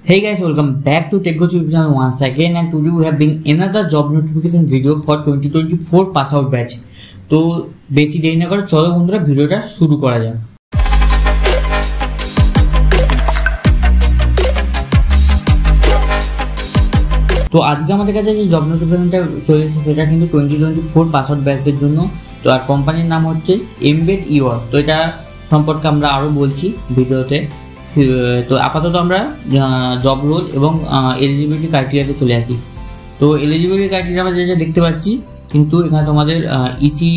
Hey guys, welcome back to Tech Go YouTube channel once again, and today we have been another job notification video for 2024 pass out batch. तो बेसी देरी ना करे चलो बंधुरा ভিডিওটা শুরু করা যাক। তো আজকে আমাদের কাছে যে জব নোটিফিকেশনটা চলে এসেছে সেটা কিন্তু 2024 পাস আউট ব্যাচের জন্য। তো আর কোম্পানির নাম হচ্ছে এমবেড ইওর। তো এটা সম্পর্কে আমরা আরো বলছি ভিডিওতে। তো আপাতত আমরা জব রোল এবং এলিজিবিলিটি ক্রাইটেরিয়াতে চলে আসি। তো এলিজিবিলিটি ক্রাইটেরিয়া আমরা যেটা দেখতে পাচ্ছি, কিন্তু এখানে তোমাদের ইসি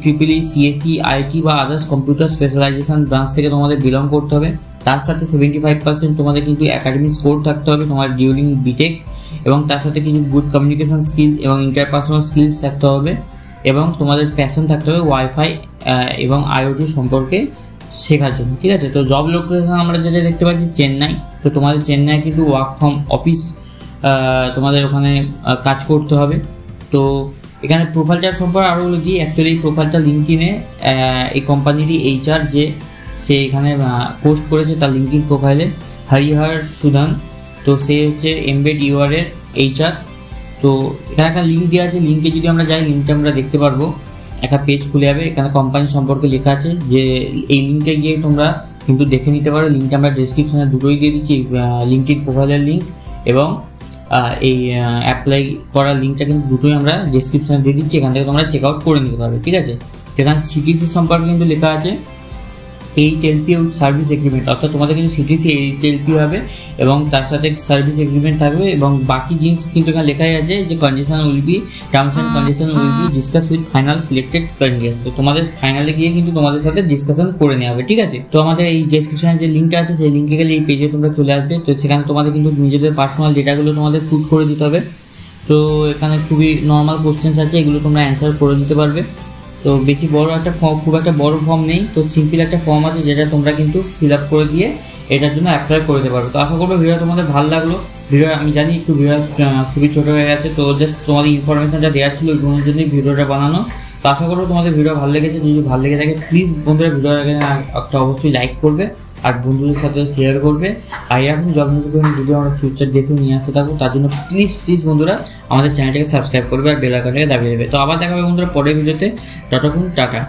ট্রিপল সিএসসি আইটি বা আদার্স কম্পিউটার স্পেশালাইজেশন ব্রাঞ্চ থেকে তোমাদের বিলং করতে হবে। তার সাথে 75% তোমাদের কিন্তু একাডেমিক স্কোর থাকতে হবে তোমার ডিউরিং বিটেক, এবং তার সাথে কিছু গুড কমিউনিকেশন স্কিলস এবং ইন্টারপার্সোনাল স্কিলস থাকতে হবে, এবং তোমাদের প্যাশন থাকতে হবে ওয়াইফাই এবং আইওটি সম্পর্কে শেখার জন্য। ঠিক আছে, তো জব লোকেশন আমরা যেটা দেখতে পাচ্ছি চেন্নাই। তো তোমাদের চেন্নাই কিন্তু ওয়ার্ক ফ্রম অফিস তোমাদের ওখানে কাজ করতে হবে। তো এখানে প্রোফাইলটার সম্পর্কে আরও বলে দিই। অ্যাকচুয়ালি এই প্রোফাইলটা লিঙ্কডিনে এই কোম্পানিরই এইচআর যে সে এখানে পোস্ট করেছে তার লিঙ্কডিন প্রোফাইলে, হরিহর সুদান। তো সে হচ্ছে এমবেড ইউআরের এইচআর। তো এখানে একটা লিঙ্ক দেওয়া আছে, লিঙ্কে যদি আমরা যাই লিঙ্কটা আমরা দেখতে পারবো, একটা পেজ খুলে যাবে। এখানে কোম্পানি সম্পর্কে লেখা আছে, যে এই লিঙ্কে গিয়ে তোমরা কিন্তু দেখে নিতে পারো। লিঙ্কটা আমরা ডেসক্রিপশনে দুটোই দিয়ে দিচ্ছি, লিঙ্কডিন প্রোফাইলের লিঙ্ক এবং এই অ্যাপ্লাই করার লিঙ্কটা কিন্তু দুটোই আমরা ডেসক্রিপশনে দিয়ে দিচ্ছি। এখান থেকে তোমরা চেক আউট করে নিতে পারবে। ঠিক আছে, এখানে সিটিসি সম্পর্কে কিন্তু লেখা আছে 8LP উইথ সার্ভিস এগ্রিমেন্ট, অর্থাৎ তোমাদের কিন্তু সিটিসি 8LP হবে এবং তার সাথে সার্ভিস এগ্রিমেন্ট থাকবে। এবং বাকি জিনিস কিন্তু এখানে লেখাই আছে যে condition will be terms and condition will be discuss with final selected candidates. তো তোমাদের ফাইনালে গিয়ে কিন্তু তোমাদের সাথে ডিসকাশন করে নেওয়া হবে। ঠিক আছে, তো আমাদের এই ডেসক্রিপশনে যে লিঙ্কটা আছে সেই লিঙ্কে গেলে এই পেজে তোমরা চলে আসবে। তো সেখানে তোমাদের কিন্তু নিজেদের পার্সোনাল ডেটাগুলো তোমাদের পুট করে দিতে হবে। তো এখানে খুবই নর্মাল কোশ্চেন্স আছে, এগুলো তোমরা অ্যান্সার করে দিতে পারবে। তো বেশি বড় একটা ফর্ম, খুব একটা বড় ফর্ম নেই, তো সিম্পল একটা ফর্ম আছে যেটা তোমরা কিন্তু ফিল আপ করে দিয়ে এটার জন্য অ্যাপ্লাই করে দিতে পারবে। তো আশা করবো ভিডিও তোমাদের ভালো লাগলো। ভিডিও আমি জানি একটু ভিডিও খুবই ছোটো হয়ে গেছে, তো জাস্ট তোমাদের ইনফরমেশনটা দেওয়ার ছিল ওই জন্যই ভিডিওটা বানানো। তো আশা করবো তোমাদের ভিডিও ভালো লেগেছে। যদি ভালো লেগে থাকে প্লিজ বন্ধুরা ভিডিওটা একটা অবশ্যই লাইক করবে আর বন্ধুদের সাথে শেয়ার করবে। আর এরকম জব নোটিফিকেশন ভিডিও আমরা ফিউচার ডেসে নিয়ে আসতে থাকবো, তার জন্য প্লিজ বন্ধুরা আমাদের চ্যানেলটাকে সাবস্ক্রাইব করবে আর বেল আইকনটাকে দাবিয়ে দেবে। তো আবার দেখা হবে বন্ধুরা পরের ভিডিওতে। ততক্ষণ টাটা।